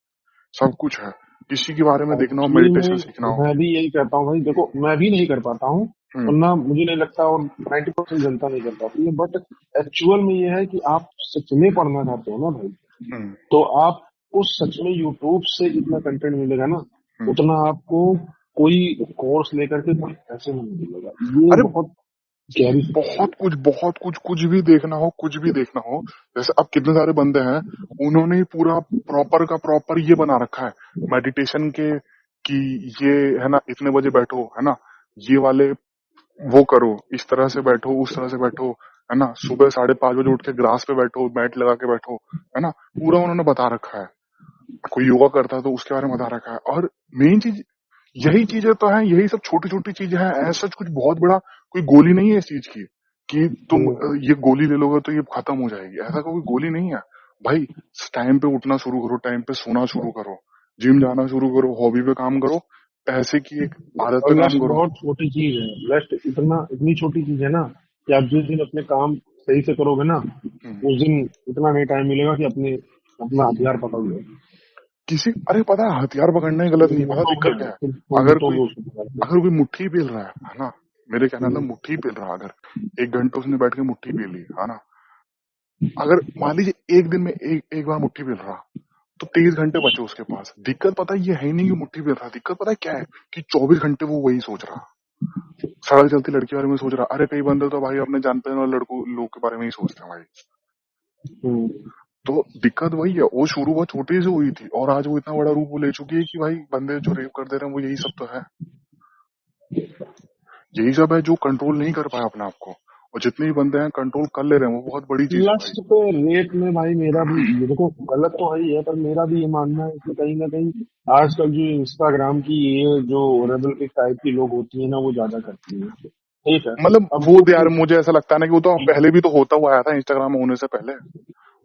सब कुछ है। किसी के बारे में देखना हो, एक्चुअली मेडिटेशन सीखना में हो। मैं भी यही कहता हूँ भाई। देखो मैं भी नहीं कर पाता हूँ, हम्म, और ना मुझे नहीं लगता, और 90% जनता नहीं कर पाती है। बट एक्चुअल में ये है कि आप सच में पढ़ना चाहते हो ना भाई, हम्म, तो आपको सच में यूट्यूब से जितना कंटेंट मिलेगा ना, हम्म। उतना आपको कोई कोर्स लेकर के कोई पैसे में नहीं मिलेगा। ये अरे बहुत गहरी सच्चाई बहुत कुछ, बहुत कुछ, कुछ भी देखना हो, कुछ भी देखना हो। जैसे अब कितने सारे बंदे हैं, उन्होंने ही पूरा प्रॉपर का प्रॉपर ये बना रखा है मेडिटेशन के, कि ये है ना इतने बजे बैठो, है ना ये वाले वो करो, इस तरह से बैठो, उस तरह से बैठो, है ना सुबह 5:30 बजे उठ के ग्रास पे बैठो, मैट लगा के बैठो, है ना पूरा उन्होंने बता रखा है। कोई योगा करता है तो उसके बारे में बता रखा है। और मेन चीज यही चीजें तो है, यही सब छोटी छोटी चीजें हैं। ऐसा कुछ बहुत बड़ा कोई गोली नहीं है इस चीज की कि तुम है। ये गोली ले लोगे तो ये खत्म हो जाएगी, ऐसा कोई गोली नहीं है भाई। टाइम पे उठना शुरू करो, टाइम पे सोना शुरू करो, जिम जाना शुरू करो, हॉबी पे काम करो, पैसे की एक आदत और पे काम लस्ट करो। बहुत छोटी चीज है। लस्ट इतनी छोटी चीज है ना, कि आप जिस दिन अपने काम सही से करोगे ना, हम्म। उस दिन इतना नहीं टाइम मिलेगा कि अपना हथियार पकड़ लो। किसी, अरे पता है हथियार पकड़ना ही गलत नहीं, पता दिक्कत क्या है। फिर अगर लूटोगे कोई उसको पकड़ के। अगर कोई मुट्ठी पेल रहा है ना, मेरे कहना था हम्म, मुट्ठी पेल रहा, अगर 1 घंटा उसने बैठ के मुट्ठी पी ली है ना, अगर मान लीजिए एक दिन में एक बार मुट्ठी पेल रहा, तो 23 घंटे बचे उसके पास। दिक्कत पता है ये है ही नहीं कि मुट्ठी पेल रहा, दिक्कत पता है क्या है कि 24 घंटे वो वही सोच रहा, सड़क चलती लड़की के बारे में सोच रहा। अरे कई बंदे तो भाई अपने जान पहचान वाले लड़कों लोग के बारे में ही सोचते हैं भाई। हम्म। तो दिक्कत वही है, वो शुरू बहुत छोटी से हुई थी और आज वो इतना बड़ा रूप वो ले चुकी है कि भाई बंदे जो रेप कर दे रहे हैं वो यही सब तो है, यही सब है जो कंट्रोल नहीं कर पाया अपने आप को। और जितने भी बंदे हैं कंट्रोल कर ले रहे हैं, वो बहुत बड़ी चीज है भाई। लस्ट पे रेट में भाई मेरा भी ये, देखो गलत तो है ही है, पर मेरा भी ये मानना है कि कहीं ना कहीं आजकल जो इंस्टाग्राम की ये जो रेबल के टाइप की लोग होती है ना, वो ज्यादा करती है। ठीक है। मतलब अब वो वो तो यार मुझे ऐसा लगता है ना कि वो तो पहले भी तो होता हुआ आया था इंस्टाग्राम में होने से पहले।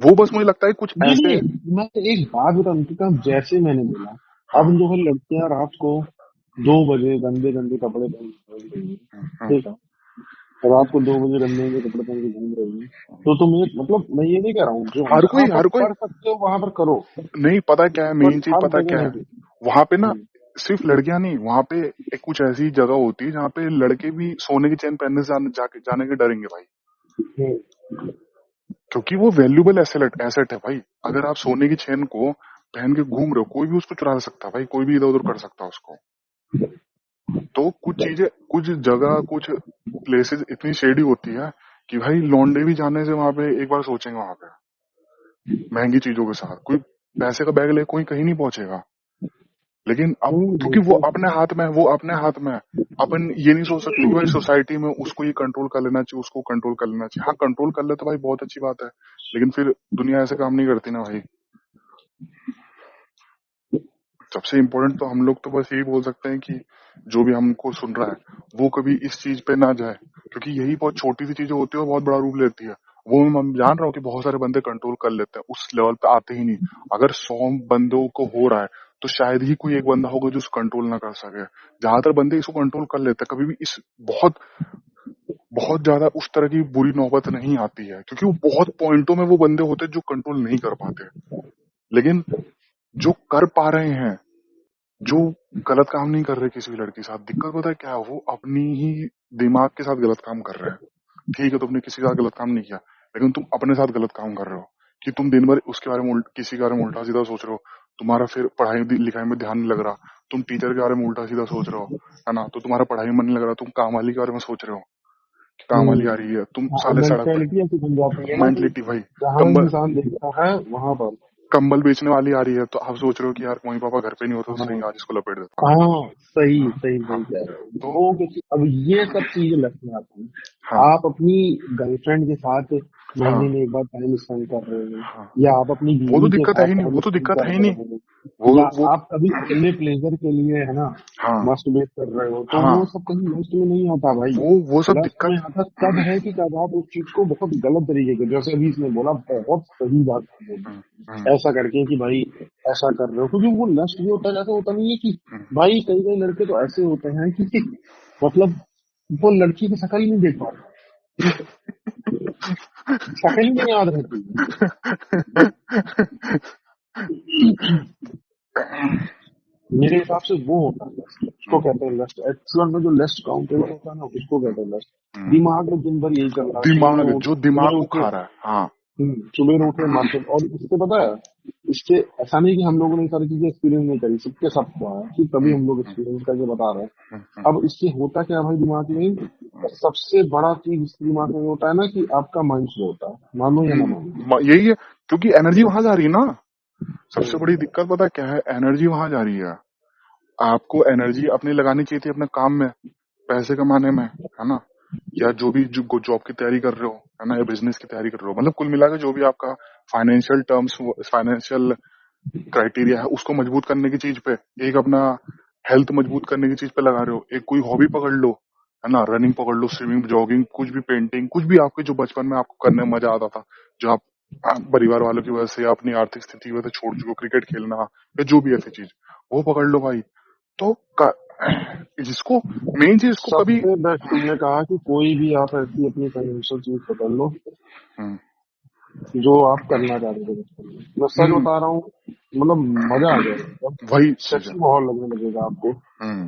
वो बस मुझे लगता है कुछ नहीं ऐसे। नहीं, मैं एक बात बताऊं कि जैसे मैंने बोला, अब हाँ, जो है लड़कियां रात को 2 बजे गंदे गंदे कपड़े पहन के घूम रही हैं। हाँ, ठीक है। रात को 2 बजे गंदे गंदे कपड़े पहन के घूम रही हैं, तो तुम एक मतलब, मैं ये नहीं कह रहा हूँ, जो हर जहां कोई, पर हर कोई। कर सकते हो वहां पर करो, नहीं पता क्या है, मेन बट चीज हर पता क्या जगह है, नहीं। वहां पे ना हम्म, सिर्फ लड़कियां नहीं, वहां पे एक कुछ ऐसी जगह होती है जहाँ पे लड़के भी सोने की चेन पहनने से जाने के डरेंगे भाई। हम्म, क्योंकि वो वैल्यूबल एसेट एसेट है भाई। अगर आप सोने की चेन को पहन के घूम रहे हो, कोई भी उसको चुरा सकता है भाई, कोई भी इधर उधर कर सकता है उसको। तो कुछ चीजें, कुछ जगह, कुछ प्लेसेस इतनी शेडी होती है कि भाई लौंडे भी जाने से वहां पे एक बार सोचेंगे, वहां पे महंगी चीजों के साथ कोई पैसे का बैग ले कोई कहीं नहीं पहुंचेगा। लेकिन अब क्योंकि वो बिल्कुल। अपने हाथ में है, वो अपने हाथ में है, अपन ये नहीं सोच सकते कि भाई सोसाइटी में उसको ये कंट्रोल कर लेना चाहिए, उसको कंट्रोल कर लेना चाहिए। हाँ कंट्रोल कर ले तो भाई बहुत अच्छी बात है, लेकिन फिर दुनिया ऐसे काम नहीं करती ना भाई। सबसे इम्पोर्टेंट तो हम लोग तो बस यही बोल सकते हैं कि जो भी हमको सुन रहा है वो कभी इस चीज पे ना जाए, क्योंकि यही बहुत छोटी सी चीजें होती है और बहुत बड़ा रूप लेती है। वो मैं जान रहा हूँ कि बहुत सारे बंदे कंट्रोल कर लेते हैं, उस लेवल पे आते ही नहीं। अगर 100 बंदों को हो रहा है तो शायद ही कोई एक बंदा होगा जो उसको कंट्रोल ना कर सके। ज्यादातर बंदे इसको कंट्रोल कर लेते हैं, कभी भी इस बहुत बहुत ज्यादा उस तरह की बुरी नौबत नहीं आती है, क्योंकि वो बहुत पॉइंटों में वो बंदे होते हैं जो कंट्रोल नहीं कर पाते। लेकिन जो कर पा रहे हैं, जो गलत काम नहीं कर रहे किसी भी लड़की के साथ, दिक्कत पता है क्या है, वो अपनी ही दिमाग के साथ गलत काम कर रहे हैं। ठीक है तुमने किसी के साथ गलत काम नहीं किया, लेकिन तुम अपने साथ गलत काम कर रहे हो कि तुम दिन भर उसके बारे में किसी के बारे में उल्टा सीधा सोच रहे हो। तुम्हारा फिर पढ़ाई लिखाई में ध्यान नहीं लग रहा, तुम टीचर के बारे में उल्टा सीधा सोच रहे हो, है ना, तो तुम्हारा पढ़ाई में मन नहीं लग रहा, तुम काम वाली के बारे में सोच रहे हो कि काम वाली आ रही है, तुम साले सड़क पर। मेंटेलिटी ऐसी बन जाती है ना कि मेंटलिटी भाई, जहाँ कंबल इंसान देखता है वहां पर। कंबल बेचने वाली आ रही है तो आप सोच रहे हो कि यार मम्मी पापा घर पे नहीं होते तो सही, हाँ आज इसको लपेट देता हूँ। हाँ, सही हाँ सही हाँ। सही कह रहे हो। तो वो क्योंकि अब ये सब चीजें लगती हैं आती हैं। हाँ आप अपनी गर्लफ्रेंड के साथ हाँ महीने में एक बार टाइम स्पेंड कर रहे हो, हाँ, या आप अपनी वो तो बीवी के दिक्कत है साथ ही नहीं, टाइम वो तो स्पेंड दिक्कत है कर ही नहीं। रहे हो, वो या वो आप कभी अपने प्लेजर के लिए, है ना, हाँ मास्टरबेट कर रहे हो, तो वो हाँ, सब कहीं लस्ट में नहीं आता भाई। वो सब लस्ट में दिक्कत। आता तब है कि जब आप उस चीज को बहुत गलत तरीके के, जैसे अभी इसने बोला, बहुत सही बात बोली, हम्म, हम्म, ऐसा करके कि भाई ऐसा कर रहे हो, क्योंकि वो लस्ट भी होता है, जैसा होता नहीं है कि हम्म, भाई कई कई लड़के तो ऐसे होते हैं कि मतलब वो लड़की की शक्ल ही नहीं देख पाते, शक्ल ही नहीं याद रहती। मेरे हिसाब से वो होता है लस्ट, उसको कहते हैं लस्ट। एक्चुअल में जो लस्ट काउंटर होता है ना, उसको कहते हैं लस्ट। हम्म, दिमाग में दिन भर यही चल रहा है, दिमाग जो दिमाग सुबह को उठे, खा रहा है, हाँ। सुबह उठे मार्केट। और इससे पता है, इससे ऐसा नहीं कि हम लोगों ने ये सारी चीजें एक्सपीरियंस नहीं करी, सबके सब हुआ है, कि तभी हम्म, हम लोग हम्म, एक्सपीरियंस करके बता रहे हैं। हम्म, अब इससे होता क्या है भाई दिमाग में, सबसे बड़ा चीज इसके दिमाग में होता है ना कि आपका माइंड स्लो होता है, मानो या ना मानो। यही है, क्योंकि एनर्जी वहां जा रही है ना। सबसे हम्म, बड़ी दिक्कत पता है क्या है, एनर्जी वहां जा रही है। आपको एनर्जी अपनी लगानी चाहिए थी अपने काम में, पैसे कमाने में, है ना, या जो भी जो जॉब की तैयारी कर रहे हो, है ना, या बिजनेस की तैयारी कर रहे हो, मतलब कुल मिलाकर जो भी आपका फाइनेंशियल टर्म्स, फाइनेंशियल क्राइटेरिया है उसको मजबूत करने की चीज पे, एक अपना हेल्थ मजबूत करने की चीज पे लगा रहे हो, एक कोई हॉबी पकड़ लो, है ना, रनिंग पकड़ लो, स्विमिंग, जॉगिंग, कुछ भी, पेंटिंग, कुछ भी आपके जो बचपन में आपको करने में मजा आता था, जो आप परिवार वालों की वजह से या अपनी आर्थिक स्थिति की वजह से छोड़ चुके हो, क्रिकेट खेलना या जो भी ऐसी चीज, वो पकड़ लो भाई। तो जिसको मेन चीज इसको कभी। सबसे बेस्ट तुमने कहा कि कोई भी आप ऐसी अपनी फाइनेंशियल चीज पकड़ लो हम्म, जो आप करना चाहते थे बचपन में। मैं सच हम्म, बता रहा हूँ, मतलब मजा आ जाएगा एकदम, वही चीज है। सेक्सी माहौल लगने लगेगा आपको, हम्म,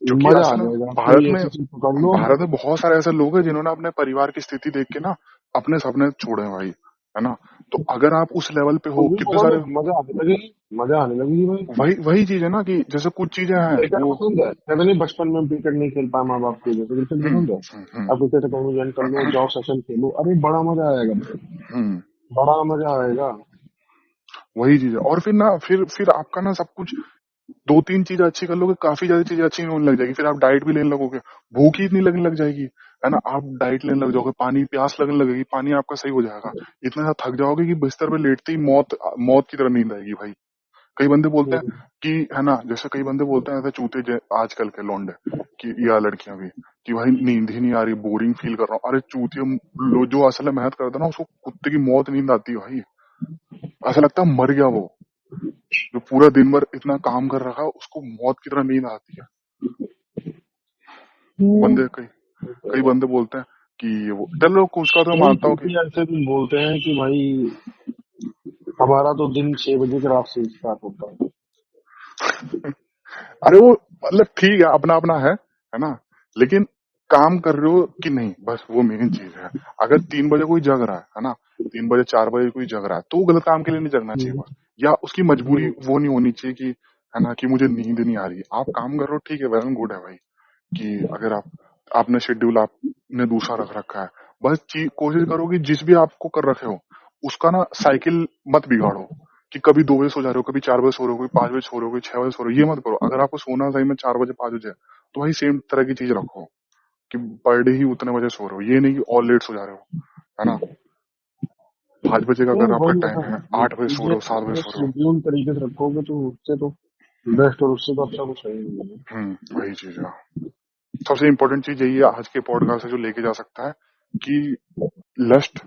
क्योंकि मजा आ असल में जाएगा। कोई ऐसी चीज पकड़ लो। भारत में बहुत सारे ऐसे लोग हैं जिन्होंने अपने परिवार की स्थिति देख के ना अपने सपने छोड़े हैं भाई, है ना। तो अगर आप उस लेवल पे हो, तुम भी कितने पकड़ लो, सारे। मजा आने लगेगी, मजा आने लगेगी भाई। वही वही चीज है ना कि जैसे कुछ चीजें हैं क्रिकेट वो। पसंद है, कहते नहीं बचपन में क्रिकेट नहीं खेल पाया माँ बाप की वजह से, क्रिकेट हम्म पसंद है, हम्म आप क्रिकेट अकेडमी ज्वाइन कर लो, जाओ सेशन खेलो, अरे बड़ा मजा आएगा भाई, हम्म, बड़ा मजा आएगा। वही चीज है। और फिर ना फिर आपका ना सब कुछ, दो तीन चीजें अच्छी कर लोगे, काफी ज्यादा चीजें अच्छी होने लग जाएगी, फिर आप डाइट भी लेने लगोगे, भूख ही इतनी लगने लग जाएगी, है ना, आप डाइट लेने लग जाओगे, पानी प्यास लगने लगेगी, पानी आपका सही हो जाएगा, इतना ज्यादा थक जाओगे कि बिस्तर पे लेटते ही मौत मौत की तरह नींद आएगी भाई। कई बंदे बोलते हैं हम्म, कि, है ना, जैसे कई बंदे बोलते हैं ऐसे चूते आजकल के लौंडे कि, या लड़कियां भी, कि भाई नींद ही नहीं आ रही, बोरिंग फील कर रहा हूँ। अरे चूतिया, जो असल में मेहनत करता है ना उसको कुत्ते की मौत नींद आती है भाई, ऐसा लगता है मर गया वो। जो पूरा दिन भर इतना काम कर रखा है उसको मौत की तरह नींद आती है। हम्म। बंदे कई कई बंदे बोलते हैं कि वो, चलो उसका तो मैं कई मानता हूँ कि। चूतिया ऐसे भी बोलते हैं कि भाई हमारा तो दिन 6 बजे के रात से स्टार्ट होता है। अरे वो मतलब ठीक है, अपना अपना है ना, लेकिन काम कर रहे हो कि नहीं, बस वो मेन चीज है। अगर 3 बजे कोई जग रहा है ना, 3 बजे 4 बजे कोई जग रहा है तो वो गलत काम के लिए नहीं जगना चाहिए हम्म, बस, या उसकी मजबूरी हम्म, वो नहीं होनी चाहिए कि, है ना, कि मुझे नींद नहीं आ रही है। आप काम कर रहे हो ठीक है, वेल एंड गुड है भाई, कि अगर आपने शेड्यूल आपने दूसरा रख रखा है, बस कोशिश करो कि जिस भी आपको कर रखे हो उसका ना साइकिल मत बिगाड़ो, कि कभी 2 बजे सो जा रहे हो, कभी 4 बजे सो रहे हो, कभी 5 बजे सो रहे हो, कभी 6 बजे सो रहे हो, ये मत करो। अगर आपको सोना सही में 4 बजे 5 बजे है, तो भाई सेम तरह की चीज रखो कि पर डे ही उतने बजे सो रहे हो, ये नहीं कि ऑल लेट सो जा रहे हो, है ना। 5 बजे का तो अगर आपका वही है टाइम ना, है, ये 8 बजे सो रहे चीजें हो, 7 बजे अगर सो रहे हो। शेड्यूल तरीके से रखोगे तो उससे तो बेस्ट, और उससे तो अच्छा कुछ है ही नहीं है। वही चीज है। सबसे इम्पोर्टेंट चीज यही है आज के पॉडकास्ट से जो लेके जा सकता है, कि लस्ट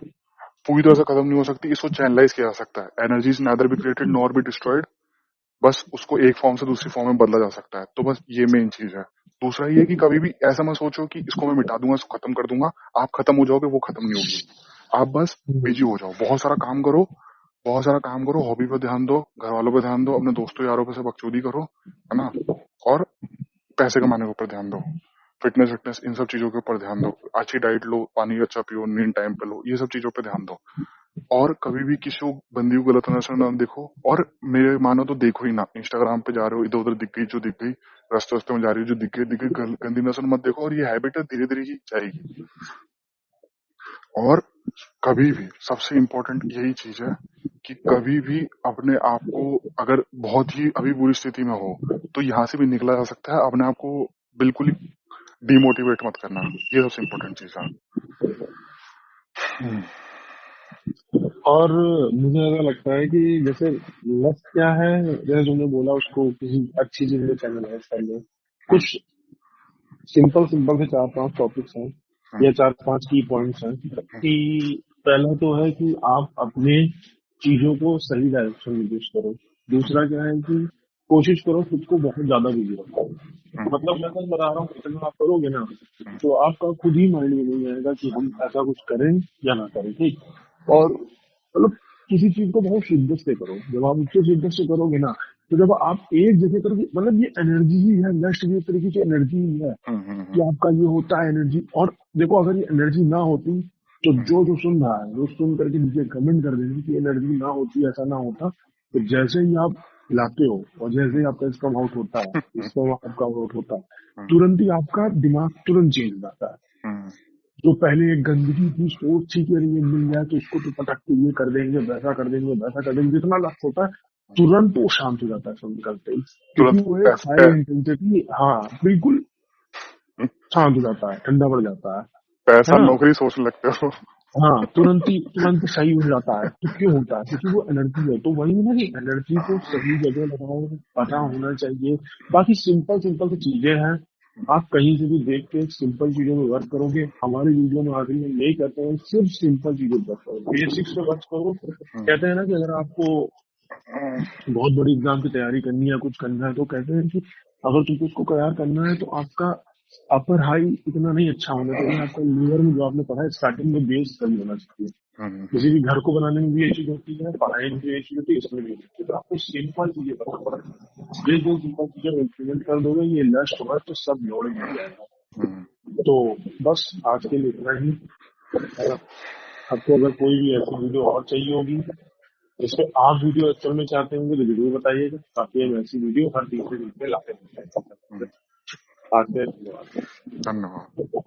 पूरी तरह से खत्म नहीं हो सकती, इसको चैनलाइज किया जा सकता है। Energy is neither be created nor be destroyed, बस उसको एक फॉर्म से दूसरी फॉर्म में बदला जा सकता है। तो बस ये मेन चीज है। दूसरा ये है कि कभी भी ऐसा मत सोचो कि इसको मैं मिटा दूंगा, इसको खत्म कर दूंगा, आप खत्म हो जाओगे, वो खत्म नहीं होगी। आप बस बिजी हो जाओ, बहुत सारा काम करो, बहुत सारा काम करो, हॉबी पे ध्यान दो, घर वालों पे ध्यान दो, अपने दोस्तों यारों पे से बकचोदी करो, है ना, और पैसे कमाने के ऊपर ध्यान दो, फिटनेस फिटनेस इन सब चीजों के ऊपर ध्यान दो, अच्छी डाइट लो, पानी अच्छा पियो, नींद टाइम पे लो, ये सब चीजों पे ध्यान दो। और कभी भी किसी को बंदी को गलत नजर से ना देखो, और मेरे मानो तो देखो ही ना। इंस्टाग्राम पे जा रहे हो, इधर उधर दिख गई जो दिख गई, रास्ते रास्ते में जा रही हो जो दिख गई, गंदी नजर मत देखो। और ये हैबिट है धीरे धीरे ही जाएगी। और कभी भी सबसे इम्पोर्टेंट यही चीज है कि कभी भी अपने आप को, अगर बहुत ही अभी बुरी स्थिति में हो, तो यहाँ से भी निकला जा सकता है। अपने आप को बिल्कुल ही डिमोटिवेट मत करना, ये सबसे इम्पोर्टेंट चीज है। और मुझे ऐसा लगता है कि जैसे लक्ष्य क्या है, जैसे तुमने बोला उसको किसी अच्छी चीज में चैनलाइज कर लो। हम्म, कुछ सिंपल सिंपल से 4-5 टॉपिक्स हैं हम्म, या 4-5 की पॉइंट्स हैं कि पहला तो है कि आप अपने चीजों को सही डायरेक्शन में यूज करो। दूसरा क्या है कि कोशिश करो खुद को बहुत ज्यादा बिजी रखो। हम्म, मतलब मैं तो बता रहा हूँ, इतना आप करोगे ना हम्म, तो आपका खुद ही माइंड में नहीं आएगा कि हम ऐसा कुछ करें या ना करें, ठीक। और मतलब किसी चीज को बहुत शिद्दत से करो। जब आप उससे शिद्दत से करोगे ना, तो जब आप एक जगह करोगे, मतलब ये एनर्जी ही है, नेक्स्ट भी एक तरीके की एनर्जी ही है हम्म, कि आपका ये होता है एनर्जी। और देखो अगर ये एनर्जी ना होती तो जो जो सुन रहा है वो सुन करके नीचे कमेंट कर देंगे कि एनर्जी ना होती ऐसा ना होता। तो जैसे ही आप हिलाते हो और जैसे ही आपका स्पर्म आउट होता है, स्पर्म आपका आउट होता है, तुरंत ही आपका दिमाग तुरंत चेंज हो जाता है। हम्म, जो पहले एक गंदगी की सोच थी कि अरे ये मिल जाए तो इसको तो पटक के ये कर देंगे, वैसा कर देंगे, वैसा कर देंगे, जितना लक्ष्य होता है तुरंत वो शांत हो जाता है सब निकलते ही। क्योंकि तुरंत वो एक हाई इंटेंसिटी, हाँ बिल्कुल शांत हो जाता है, ठंडा पड़ जाता है पैसा ना। नौकरी सोचने लगते हो। हाँ तुरंत सही हो जाता है। तो क्यों होता है? क्योंकि वो एनर्जी है। तो वही है ना कि एनर्जी को सही जगह लगाओ, पता होना चाहिए। बाकी सिंपल सिंपल सी चीजें हैं, आप कहीं से भी देख के सिंपल चीजों में वर्क करोगे। हमारे वीडियो में आखिरी में यही कहते हैं, सिर्फ सिंपल चीजों पर वर्क करो, बेसिक्स पे वर्क करो। कहते हैं ना कि अगर आपको बहुत बड़ी एग्जाम की तैयारी करनी है, कुछ करना है, तो कहते हैं कि अगर तुमको उसको तैयार करना है तो आपका अपर हाई इतना नहीं अच्छा होना चाहिए। आपका लोअर में जो आपने पढ़ा है स्टार्टिंग में बेस सही होना चाहिए। किसी भी घर को बनाने में भी ये चीज होती है, पढ़ाई में भी ये चीज होती है, इसमें भी ये चीज होती है। तो आपको सिंपल चीजें करना पड़ेगा। ये जो सिंपल चीजें इम्प्लीमेंट कर दोगे, ये लस्ट होगा तो सब लोड मिल जाएगा। तो बस आज के लिए इतना ही। अगर आपको अगर कोई भी ऐसी वीडियो और चाहिए होगी, इस पे आप वीडियो एक्चुअल में चाहते होंगे तो जरूर बताइएगा, ताकि हम ऐसी वीडियो हर तीसरे दिन पे लाते हैं। आज के लिए धन्यवाद। धन्यवाद।